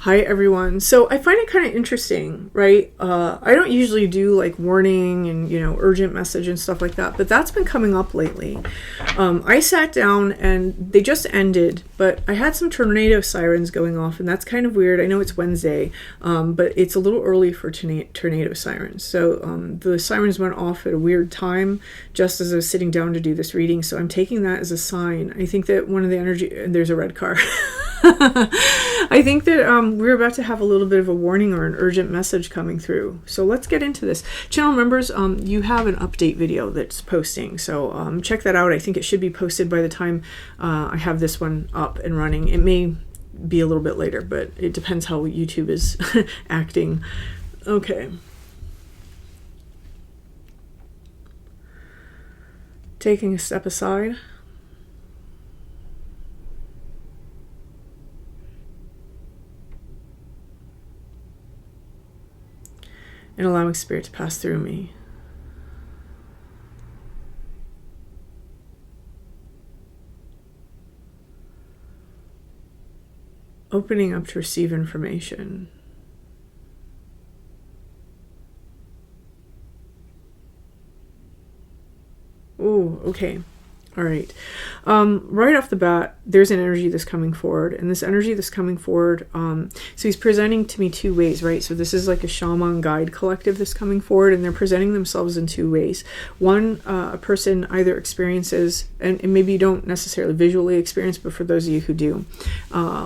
Hi everyone. So I find it kind of interesting, right? I don't usually do like warning and, urgent message and stuff like that, but that's been coming up lately. I sat down and they just ended, but I had some tornado sirens going off, and that's kind of weird. I know it's Wednesday, but it's a little early for tornado sirens. So the sirens went off at a weird time just as I was sitting down to do this reading. So I'm taking that as a sign. I think that one of the energy, and there's a red car. I think that we're about to have a little bit of a warning or an urgent message coming through. So let's get into this. Channel members, you have an update video that's posting. So check that out. I think it should be posted by the time I have this one up and running. It may be a little bit later, but it depends how YouTube is acting. Okay. Taking a step aside. And allowing spirit to pass through me. Opening up to receive information. Ooh, okay. All right. Right off the bat, there's an energy that's coming forward, and this energy that's coming forward, so he's presenting to me two ways, right? So this is like a Shaman Guide collective that's coming forward, and they're presenting themselves in two ways. One, a person either experiences, and maybe you don't necessarily visually experience, but for those of you who do,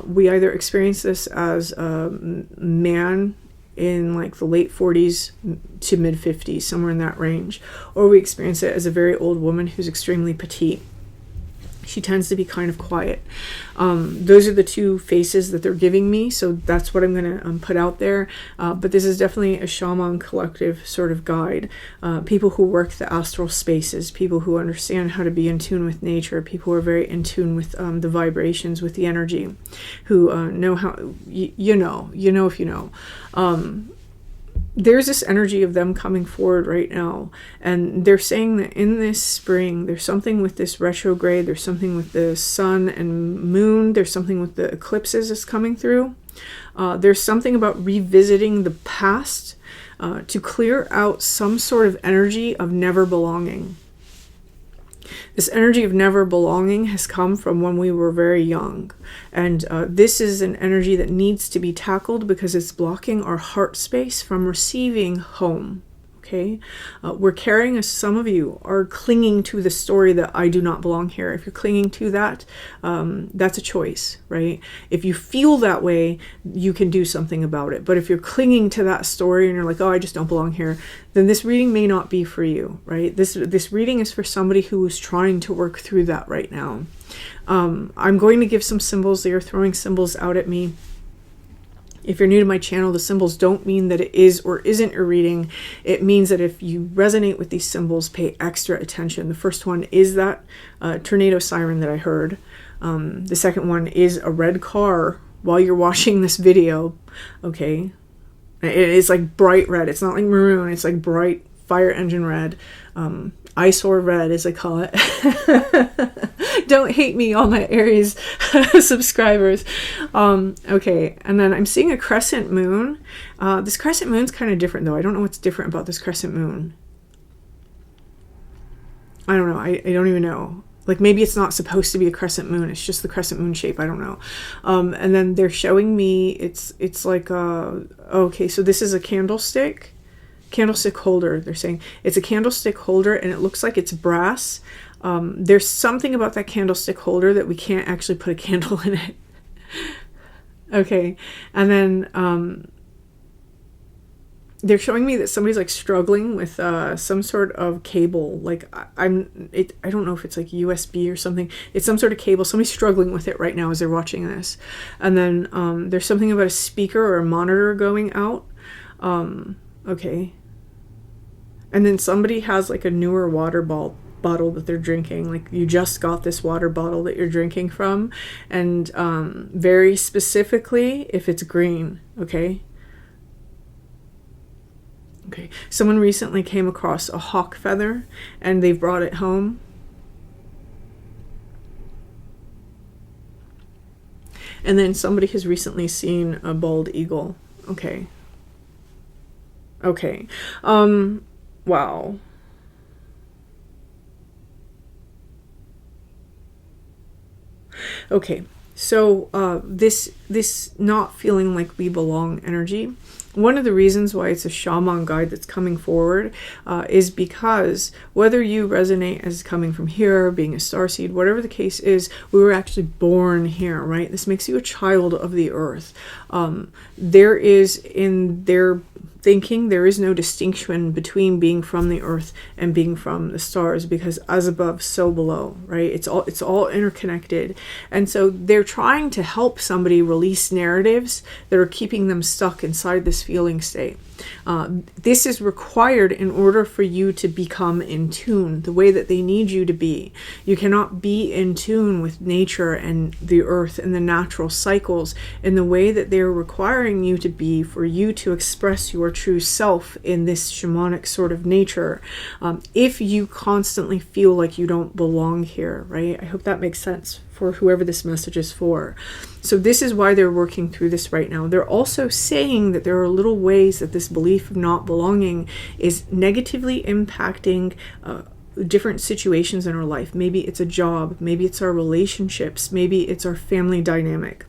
we either experience this as a man in like the late 40s to mid 50s, somewhere in that range, or we experience it as a very old woman who's extremely petite. She tends to be kind of quiet. Those are the two faces that they're giving me, so that's what I'm going to put out there. But this is definitely a shaman collective sort of guide. People who work the astral spaces, people who understand how to be in tune with nature, people who are very in tune with the vibrations, with the energy, who know how, you know if you know. There's this energy of them coming forward right now, and they're saying that in this spring there's something with this retrograde, there's something with the sun and moon, there's something with the eclipses that's coming through. There's something about revisiting the past to clear out some sort of energy of never belonging. This energy of never belonging has come from when we were very young. And this is an energy that needs to be tackled because it's blocking our heart space from receiving home. Okay? We're carrying, some of you are clinging to the story that I do not belong here. If you're clinging to that, that's a choice, right? If you feel that way, you can do something about it. But if you're clinging to that story and you're like, oh, I just don't belong here, then this reading may not be for you, right? This reading is for somebody who is trying to work through that right now. I'm going to give some symbols. They are throwing symbols out at me. If you're new to my channel, the symbols don't mean that it is or isn't a reading. It means that if you resonate with these symbols, pay extra attention. The first one is that tornado siren that I heard. The second one is a red car while you're watching this video. Okay. It is like bright red. It's not like maroon. It's like bright fire engine red. Eyesore red, as I call it. Don't hate me, all my Aries subscribers. Okay, and then I'm seeing a crescent moon. This crescent moon's kind of different, though. I don't know what's different about this crescent moon. I don't know. I don't even know. Like, maybe it's not supposed to be a crescent moon. It's just the crescent moon shape. I don't know. And then they're showing me, it's like, okay, so this is a candlestick holder. They're saying it's a candlestick holder, and it looks like it's brass. There's something about that candlestick holder that we can't actually put a candle in it. Okay, and then they're showing me that somebody's like struggling with some sort of cable. Like I don't know if it's like USB or something. It's some sort of cable. Somebody's struggling with it right now as they're watching this. And then there's something about a speaker or a monitor going out. Okay. And then somebody has like a newer water bottle that they're drinking. Like, you just got this water bottle that you're drinking from. And very specifically, if it's green. Okay. Okay. Someone recently came across a hawk feather and they've brought it home. And then somebody has recently seen a bald eagle. Okay. Okay. Wow. Okay. So this not feeling like we belong energy, one of the reasons why it's a shaman guide that's coming forward is because whether you resonate as coming from here, being a starseed, whatever the case is, we were actually born here, right? This makes you a child of the earth. There is, in their thinking, there is no distinction between being from the earth and being from the stars, because as above, so below, right? It's all interconnected. And so they're trying to help somebody release narratives that are keeping them stuck inside this feeling state. This is required in order for you to become in tune the way that they need you to be. You cannot be in tune with nature and the earth and the natural cycles in the way that they're requiring you to be for you to express your true self in this shamanic sort of nature. If you constantly feel like you don't belong here, right? I hope that makes sense for whoever this message is for. So this is why they're working through this right now. They're also saying that there are little ways that this belief of not belonging is negatively impacting different situations in our life. Maybe it's a job, maybe it's our relationships, maybe it's our family dynamic.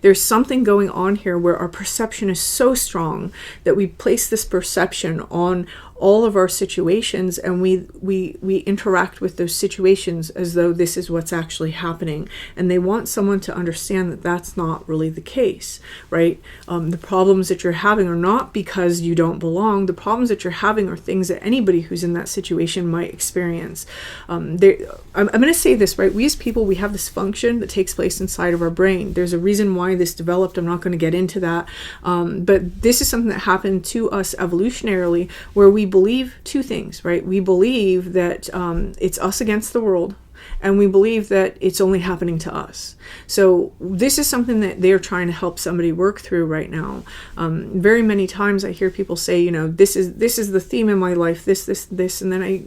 There's something going on here where our perception is so strong that we place this perception on all of our situations, and we interact with those situations as though this is what's actually happening. And they want someone to understand that that's not really the case, right? The problems that you're having are not because you don't belong. The problems that you're having are things that anybody who's in that situation might experience. I'm going to say this, right? We as people, we have this function that takes place inside of our brain. There's a reason why this developed. I'm not going to get into that. But this is something that happened to us evolutionarily, where we believe two things, right? We believe that it's us against the world, and we believe that it's only happening to us. So this is something that they're trying to help somebody work through right now. Very many times I hear people say, you know, this is the theme in my life, this, and then I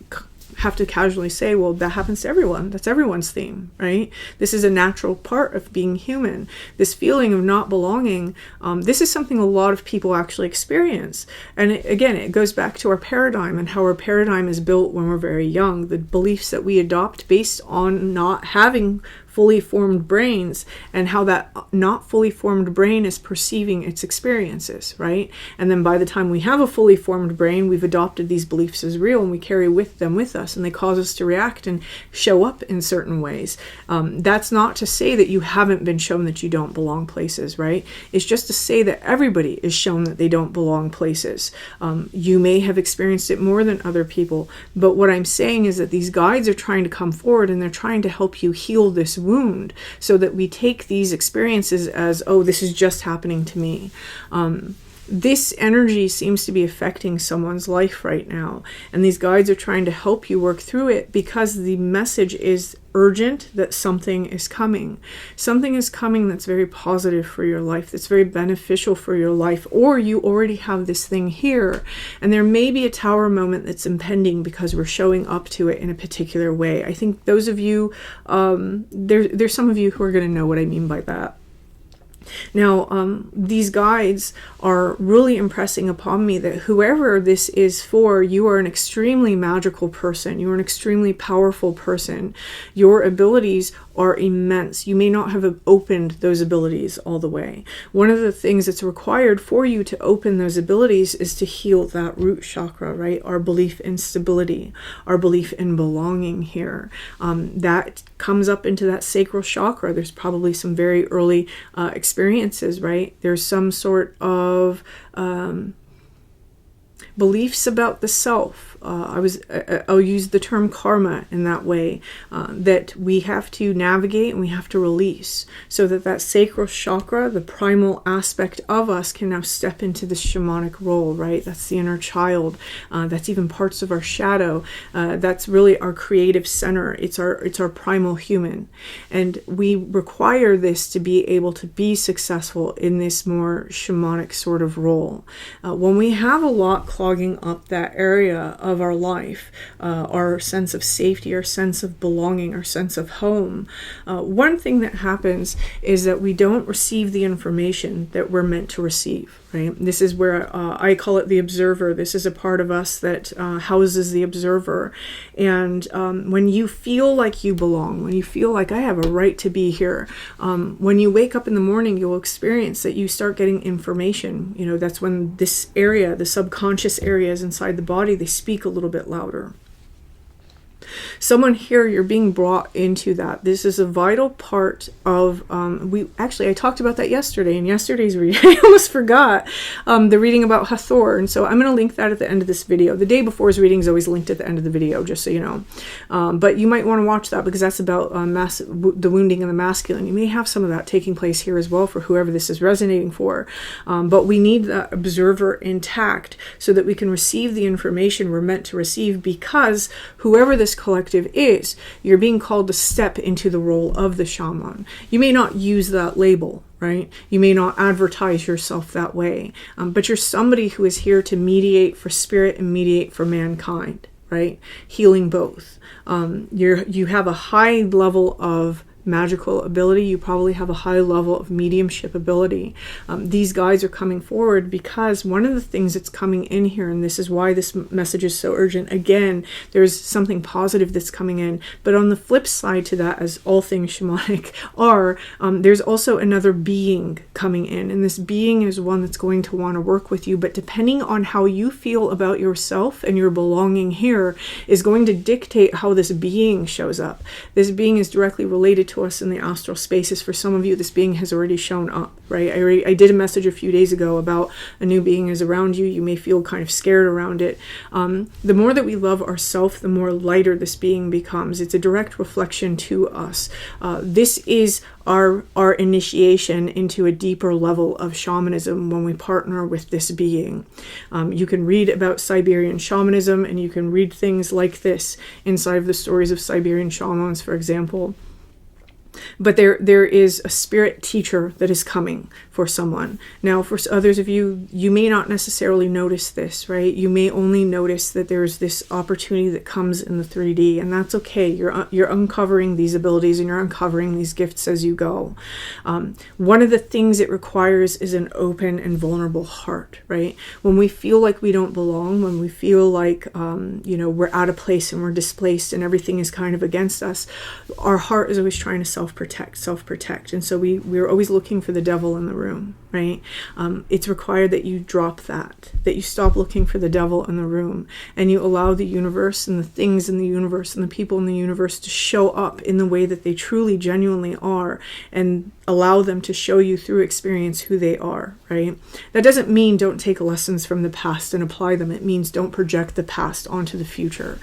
have to casually say, well, that happens to everyone. That's everyone's theme, right? This is a natural part of being human. This feeling of not belonging, this is something a lot of people actually experience. And it goes back to our paradigm and how our paradigm is built when we're very young. The beliefs that we adopt based on not having fully formed brains, and how that not fully formed brain is perceiving its experiences, right? And then by the time we have a fully formed brain, we've adopted these beliefs as real, and we carry them with us, and they cause us to react and show up in certain ways. That's not to say that you haven't been shown that you don't belong places, right? It's just to say that everybody is shown that they don't belong places. You may have experienced it more than other people, but what I'm saying is that these guides are trying to come forward, and they're trying to help you heal this wound, so that we take these experiences as, oh, this is just happening to me. This energy seems to be affecting someone's life right now, and these guides are trying to help you work through it, because the message is urgent that something is coming. Something is coming that's very positive for your life, that's very beneficial for your life, or you already have this thing here, and there may be a tower moment that's impending because we're showing up to it in a particular way. I think those of you, there's some of you who are going to know what I mean by that. Now, these guides are really impressing upon me that whoever this is for, you are an extremely magical person. You are an extremely powerful person. Your abilities are immense. You may not have opened those abilities all the way. One of the things that's required for you to open those abilities is to heal that root chakra, right? Our belief in stability, our belief in belonging here. That comes up into that sacral chakra. There's probably some very early experiences, right? There's some sort of beliefs about the self. I'll use the term karma in that way, that we have to navigate and we have to release, so that sacral chakra, the primal aspect of us, can now step into this shamanic role, right? That's the inner child. That's even parts of our shadow. That's really our creative center. It's our primal human. And we require this to be able to be successful in this more shamanic sort of role. When we have a lot clogging up that area of of our life, our sense of safety, our sense of belonging, our sense of home. One thing that happens is that we don't receive the information that we're meant to receive. Right? This is where I call it the observer. This is a part of us that houses the observer. And when you feel like you belong, when you feel like I have a right to be here, when you wake up in the morning, you'll experience that you start getting information. You know, that's when this area, the subconscious areas inside the body, they speak a little bit louder. Someone here, you're being brought into that. This is a vital part of, I talked about that yesterday in yesterday's reading. I almost forgot the reading about Hathor. And so I'm going to link that at the end of this video. The day before's reading is always linked at the end of the video, just so you know. But you might want to watch that because that's about the wounding in the masculine. You may have some of that taking place here as well for whoever this is resonating for. But we need the observer intact so that we can receive the information we're meant to receive, because whoever this collective is, you're being called to step into the role of the shaman. You may not use that label, right? You may not advertise yourself that way, but you're somebody who is here to mediate for spirit and mediate for mankind, right? Healing both. You have a high level of magical ability. You probably have a high level of mediumship ability. These guides are coming forward because one of the things that's coming in here, and this is why this message is so urgent, again, there's something positive that's coming in, but on the flip side to that, as all things shamanic are, there's also another being coming in, and this being is one that's going to want to work with you, but depending on how you feel about yourself and your belonging here is going to dictate how this being shows up. This being is directly related to us in the astral spaces. For some of you, this being has already shown up, right? I did a message a few days ago about a new being is around you. You may feel kind of scared around it. The more that we love ourselves, the more lighter this being becomes. It's a direct reflection to us. This is our initiation into a deeper level of shamanism when we partner with this being. You can read about Siberian shamanism, and you can read things like this inside of the stories of Siberian shamans, for example. But there is a spirit teacher that is coming for someone. Now, for others of you, you may not necessarily notice this, right? You may only notice that there's this opportunity that comes in the 3D, and that's okay. You're uncovering these abilities and you're uncovering these gifts as you go. One of the things it requires is an open and vulnerable heart, right? When we feel like we don't belong, when we feel like we're out of place and we're displaced and everything is kind of against us, our heart is always trying to self-protect. And so we're always looking for the devil in the room, right? It's required that you drop that you stop looking for the devil in the room, and you allow the universe and the things in the universe and the people in the universe to show up in the way that they truly, genuinely are, and allow them to show you through experience who they are, right? That doesn't mean don't take lessons from the past and apply them. It means don't project the past onto the future.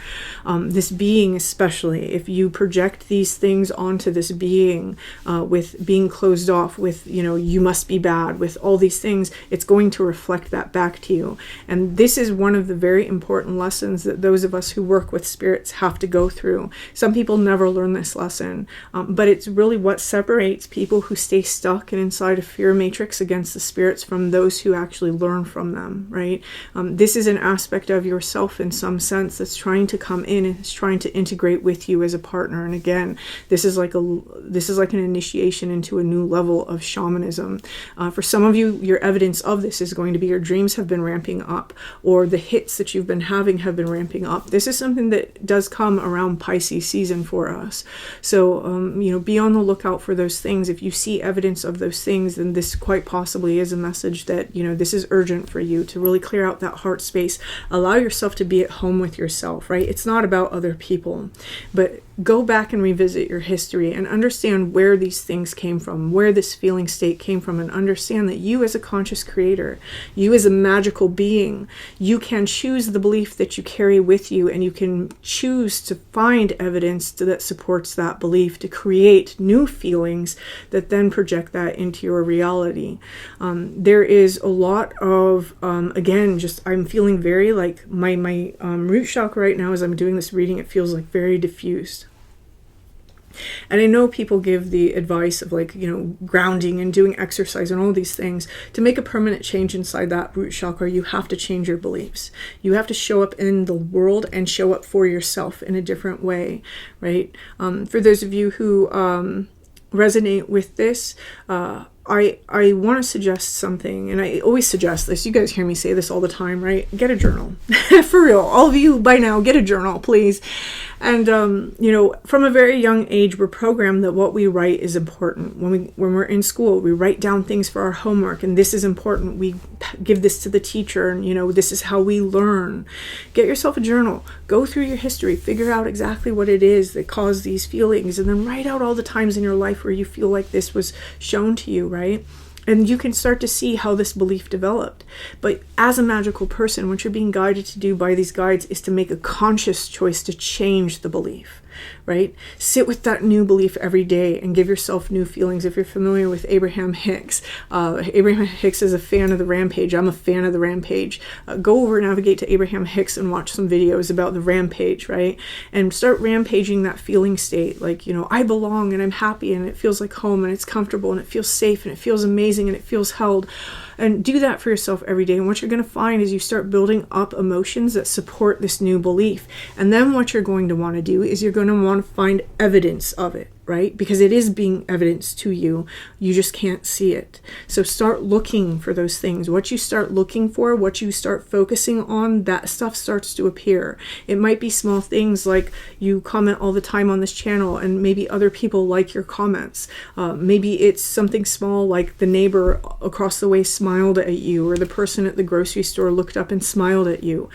This being, especially, if you project these things onto this being with being closed off, with, you must be bad, with all these things, it's going to reflect that back to you. And this is one of the very important lessons that those of us who work with spirits have to go through. Some people never learn this lesson, but it's really what separates people who stay stuck and inside a fear matrix against the spirits from those who actually learn from them, right? This is an aspect of yourself in some sense that's trying to come in and is trying to integrate with you as a partner. And again, this is like an initiation into a new level of shamanism. For some of you, your evidence of this is going to be your dreams have been ramping up, or the hits that you've been having have been ramping up. This is something that does come around Pisces season for us. So, be on the lookout for those things. If you see evidence of those things, then this quite possibly is a message that, this is urgent for you to really clear out that heart space. Allow yourself to be at home with yourself, right? It's not about other people, but go back and revisit your history and understand where these things came from, where this feeling state came from, and understand that you as a conscious creator, you as a magical being, you can choose the belief that you carry with you, and you can choose to find evidence that supports that belief to create new feelings that then project that into your reality. There is a lot of, I'm feeling very like my root chakra right now as I'm doing this reading, it feels like very diffused. And I know people give the advice of like, grounding and doing exercise and all these things. To make a permanent change inside that root chakra, you have to change your beliefs. You have to show up in the world and show up for yourself in a different way, right? For those of you who resonate with this, I want to suggest something, and I always suggest this. You guys hear me say this all the time, right? Get a journal. For real. All of you by now, get a journal, please. And, from a very young age, we're programmed that what we write is important. When we're in school, we write down things for our homework, and this is important. We give this to the teacher, and, this is how we learn. Get yourself a journal. Go through your history. Figure out exactly what it is that caused these feelings, and then write out all the times in your life where you feel like this was shown to you, right? And you can start to see how this belief developed. But as a magical person, what you're being guided to do by these guides is to make a conscious choice to change the belief, right? Sit with that new belief every day and give yourself new feelings. If you're familiar with Abraham Hicks, Abraham Hicks is a fan of the Rampage. I'm a fan of the Rampage. Go over, navigate to Abraham Hicks and watch some videos about the Rampage, right? And start rampaging that feeling state. Like, I belong and I'm happy and it feels like home and it's comfortable and it feels safe and it feels amazing and it feels held. And do that for yourself every day. And what you're going to find is you start building up emotions that support this new belief. And then what you're going to want to do is you're going to want to find evidence of it, right? Because it is being evidenced to you. You just can't see it. So start looking for those things. What you start looking for, what you start focusing on, that stuff starts to appear. It might be small things like you comment all the time on this channel and maybe other people like your comments. Maybe it's something small like the neighbor across the way smiled at you, or the person at the grocery store looked up and smiled at you.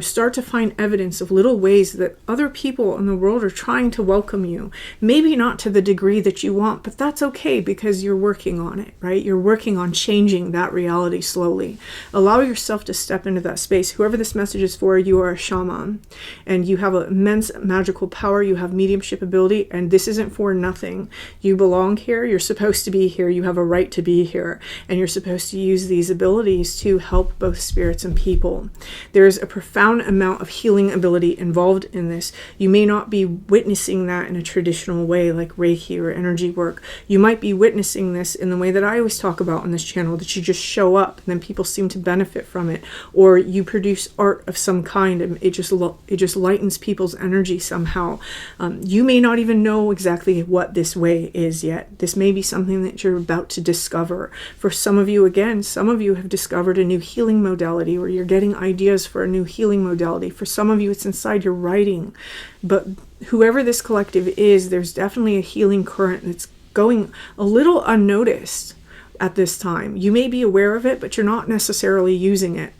Start to find evidence of little ways that other people in the world are trying to welcome you. Maybe not to the degree that you want, but that's okay because you're working on it, right? You're working on changing that reality slowly. Allow yourself to step into that space. Whoever this message is for, you are a shaman and you have immense magical power. You have mediumship ability, and this isn't for nothing. You belong here. You're supposed to be here. You have a right to be here, and you're supposed to use these abilities to help both spirits and people. There's a profound amount of healing ability involved in this. You may not be witnessing that in a traditional way like Reiki or energy work. You might be witnessing this in the way that I always talk about on this channel, that you just show up and then people seem to benefit from it, or you produce art of some kind and it just lightens people's energy somehow. You may not even know exactly what this way is yet. This may be something that you're about to discover. For some of you, again, some of you have discovered a new healing modality, or you're getting ideas for a new healing modality. For some of you, it's inside your writing. But whoever this collective is, there's definitely a healing current that's going a little unnoticed at this time. You may be aware of it, but you're not necessarily using it.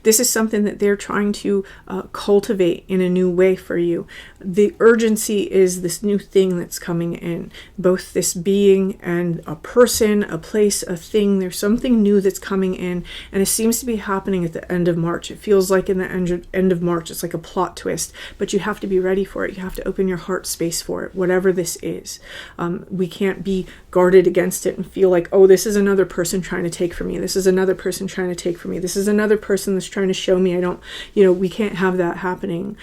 This is something that they're trying to cultivate in a new way for you. The urgency is this new thing that's coming in. Both this being and a person, a place, a thing. There's something new that's coming in, and it seems to be happening at the end of March. It feels like in the end of March, it's like a plot twist, but you have to be ready for it. You have to open your heart space for it, whatever this is. We can't be guarded against it and feel like, oh, this is another person trying to take from me. This is another person trying to take from me. This is another person that's trying to show me we can't have that happening.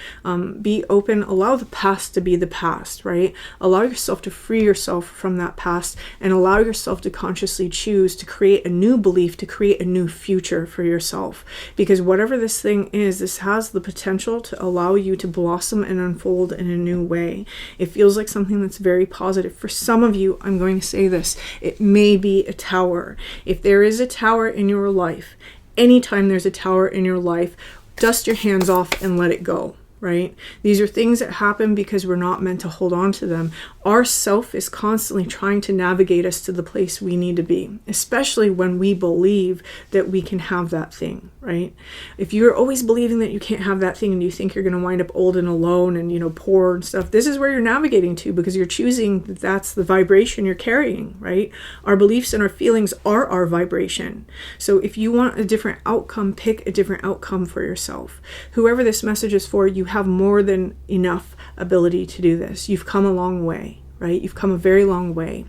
Be open, allow the past to be the past, right? Allow yourself to free yourself from that past and allow yourself to consciously choose to create a new belief, to create a new future for yourself. Because whatever this thing is, this has the potential to allow you to blossom and unfold in a new way. It feels like something that's very positive. For some of you, I'm going to say this, it may be a tower. If there is a tower in your life, anytime there's a tower in your life, dust your hands off and let it go, right? These are things that happen because we're not meant to hold on to them. Our self is constantly trying to navigate us to the place we need to be, especially when we believe that we can have that thing, right? If you're always believing that you can't have that thing and you think you're going to wind up old and alone and, poor and stuff, this is where you're navigating to, because you're choosing that that's the vibration you're carrying, right? Our beliefs and our feelings are our vibration. So if you want a different outcome, pick a different outcome for yourself. Whoever this message is for, you have more than enough ability to do this. You've come a long way, right? You've come a very long way.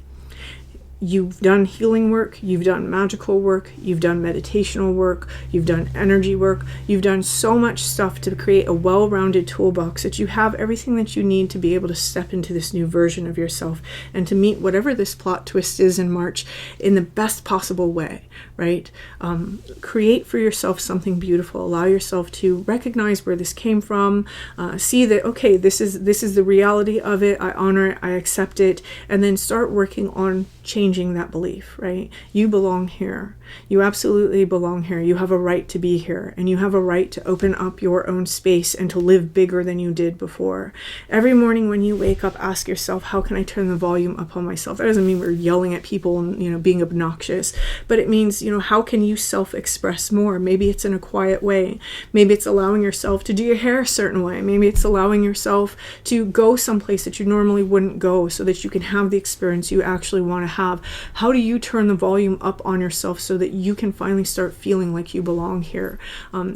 You've done healing work, you've done magical work, you've done meditational work, you've done energy work, you've done so much stuff to create a well-rounded toolbox that you have everything that you need to be able to step into this new version of yourself and to meet whatever this plot twist is in March in the best possible way, right? Create for yourself something beautiful. Allow yourself to recognize where this came from, see that, okay, this is the reality of it, I honor it, I accept it, and then start working on changing that belief, right? You belong here. You absolutely belong here. You have a right to be here, and you have a right to open up your own space and to live bigger than you did before. Every morning when you wake up, ask yourself, how can I turn the volume up on myself? That doesn't mean we're yelling at people and, being obnoxious, but it means, how can you self-express more? Maybe it's in a quiet way. Maybe it's allowing yourself to do your hair a certain way. Maybe it's allowing yourself to go someplace that you normally wouldn't go so that you can have the experience you actually want to have. How do you turn the volume up on yourself so that you can finally start feeling like you belong here?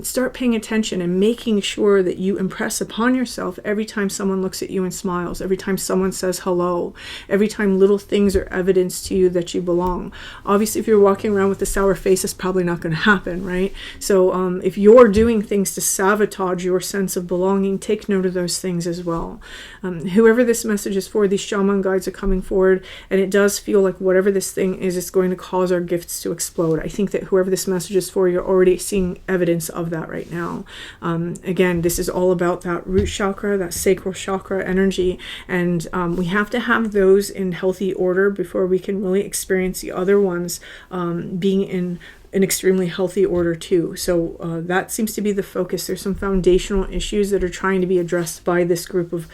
Start paying attention and making sure that you impress upon yourself every time someone looks at you and smiles, every time someone says hello, every time little things are evidence to you that you belong. Obviously, if you're walking around with a sour face, it's probably not going to happen, right? So if you're doing things to sabotage your sense of belonging, take note of those things as well. Whoever this message is for, these shaman guides are coming forward, and it does feel like whatever this thing is, it's going to cause our gifts to explode. I think that whoever this message is for, you're already seeing evidence of that right now. Again, this is all about that root chakra, that sacral chakra energy, and we have to have those in healthy order before we can really experience the other ones being in an extremely healthy order too. So that seems to be the focus. There's some foundational issues that are trying to be addressed by this group of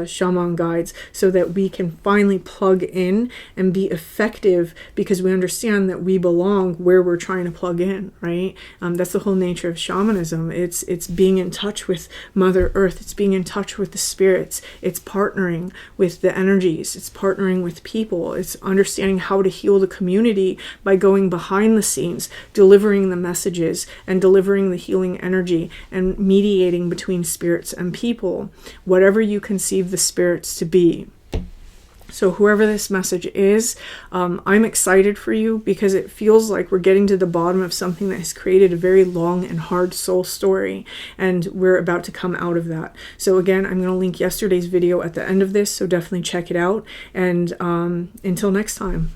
shaman guides so that we can finally plug in and be effective, because we understand that we belong where we're trying to plug in, right? That's the whole nature of shamanism. It's being in touch with Mother Earth. It's being in touch with the spirits. It's partnering with the energies. It's partnering with people. It's understanding how to heal the community by going behind the scenes, delivering the messages and delivering the healing energy and mediating between spirits and people, whatever you conceive the spirits to be. So whoever this message is, I'm excited for you, because it feels like we're getting to the bottom of something that has created a very long and hard soul story, and we're about to come out of that. So again, I'm going to link yesterday's video at the end of this, so definitely check it out, and until next time.